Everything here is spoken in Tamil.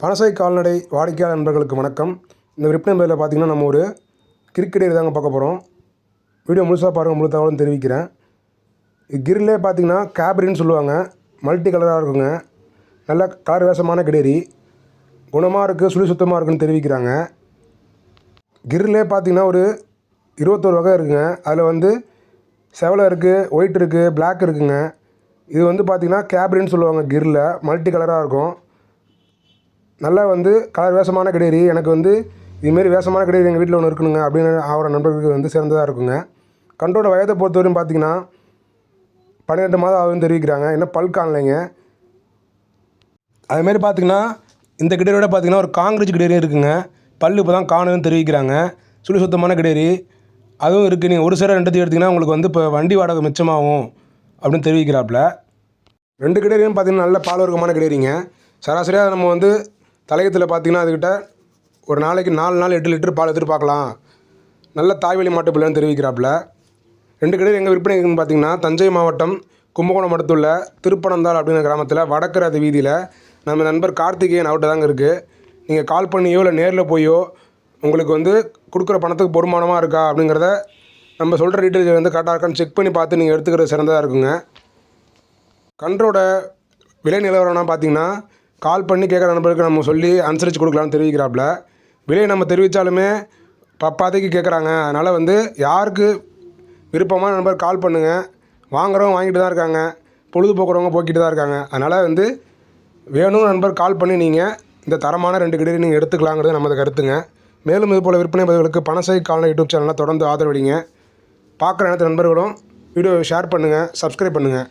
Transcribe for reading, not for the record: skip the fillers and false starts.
பனசை கால்நடை வாடிக்கையாளர் நண்பர்களுக்கு வணக்கம். இந்த விற்பனை பதிவில் பார்த்திங்கன்னா நம்ம ஒரு கிரிக்கெட் தாங்க பார்க்க போகிறோம். வீடியோ முழுசாக பாருங்கள், முழு தகவலும் தெரிவிக்கிறேன். கிரிலே பார்த்திங்கன்னா கேப்ரின்னு சொல்லுவாங்க. மல்டி கலராக இருக்குங்க. நல்ல கலர் வேஷமான கிடேரி, குணமாக இருக்குது, சுழி சுத்தமாக இருக்குன்னு தெரிவிக்கிறாங்க. கிரிலே பார்த்திங்கன்னா ஒரு 21 வகை இருக்குங்க. அதில் செவலை இருக்குது, ஒயிட் இருக்குது, பிளாக் இருக்குங்க. இது பார்த்திங்கன்னா கேப்ரின்னு சொல்லுவாங்க. கிரில் மல்டி கலராக இருக்கும். நல்லா கலர் வேஷமான கிடேரி. எனக்கு இதுமாரி வேஷமான கிடேரி எங்கள் வீட்டில் ஒன்று இருக்குணுங்க அப்படின்னு அவரோட நண்பர்களுக்கு சேர்ந்ததாக இருக்குங்க. கன்றோட வயதை பொறுத்தவரையும் பார்த்திங்கன்னா 12 மாதம் ஆகுதுன்னு தெரிவிக்கிறாங்க. இன்னும் பல் காணலைங்க. அதுமாரி பார்த்திங்கன்னா இந்த கிடேரியோட பார்த்திங்கன்னா ஒரு காங்கிரீட் கிடேரி இருக்குங்க. பல் இப்போ தான் காணுன்னு தெரிவிக்கிறாங்க. சுழி சுத்தமான கிடேரி அதுவும் இருக்குது. நீங்கள் ஒரு சேர ரெண்டுத்தையும் எடுத்திங்கன்னா உங்களுக்கு இப்போ வண்டி வாடகை மிச்சமாகும் அப்படின்னு தெரிவிக்கிறாப்புல. 2 கிடேரியும் பார்த்திங்கன்னா நல்ல பால் வர்க்கமான கிடேரிங்க. சராசரியாக நம்ம தலையத்தில் பார்த்திங்கன்னா அதுக்கிட்ட ஒரு நாளைக்கு 4 நாள் 8 லிட்டர் பால் எதிர்பார்க்கலாம். நல்ல தாய்வழி மாட்டு பிள்ளைன்னு தெரிவிக்கிறாப்புல. 2 கிடேரி எங்கள் விற்பனை இருக்குன்னு பார்த்திங்கன்னா தஞ்சை மாவட்டம் கும்பகோணம் அடுத்துள்ள திருப்பனந்தாள் அப்படிங்கிற கிராமத்தில் வடக்கரை வீதியில் நம்ம நண்பர் கார்த்திகேயன் அவர்கிட்ட தாங்க இருக்குது. நீங்கள் கால் பண்ணியோ இல்லை நேரில் போயோ உங்களுக்கு கொடுக்குற பணத்துக்கு பொறுமானமாக இருக்கா அப்படிங்கிறத நம்ம சொல்கிற டீட்டெயில்ஸ் கரெக்டாக இருக்கான்னு செக் பண்ணி பார்த்து நீங்கள் எடுத்துக்கிறது சிறந்ததாக இருக்குங்க. கன்றோட விலை நிலவரம்னா பார்த்திங்கன்னா கால் பண்ணி கேட்குற நண்பருக்கு நம்ம சொல்லி அனுசரித்து கொடுக்கலான்னு தெரிவிக்கிறாப்புல. விலையை நம்ம தெரிவித்தாலுமே பப்பாதைக்கு கேட்குறாங்க. அதனால் யாருக்கு விருப்பமான நண்பர் கால் பண்ணுங்கள். வாங்குறவங்க வாங்கிட்டு தான் இருக்காங்க, பொழுதுபோக்குறவங்க போக்கிட்டு தான் இருக்காங்க. அதனால் வேணும் நண்பர் கால் பண்ணி நீங்கள் இந்த தரமான 2 கிடேரி நீங்கள் எடுத்துக்கலாங்கிறது நமது கருத்துங்க. மேலும் இதுபோல் விற்பனை பதிவுகளுக்கு பனசை கால்நடை யூடியூப் சேனலை தொடர்ந்து ஆதரவளிங்க. பார்க்குற அனைத்து நண்பர்களும் வீடியோவை ஷேர் பண்ணுங்கள், சப்ஸ்கிரைப் பண்ணுங்கள்.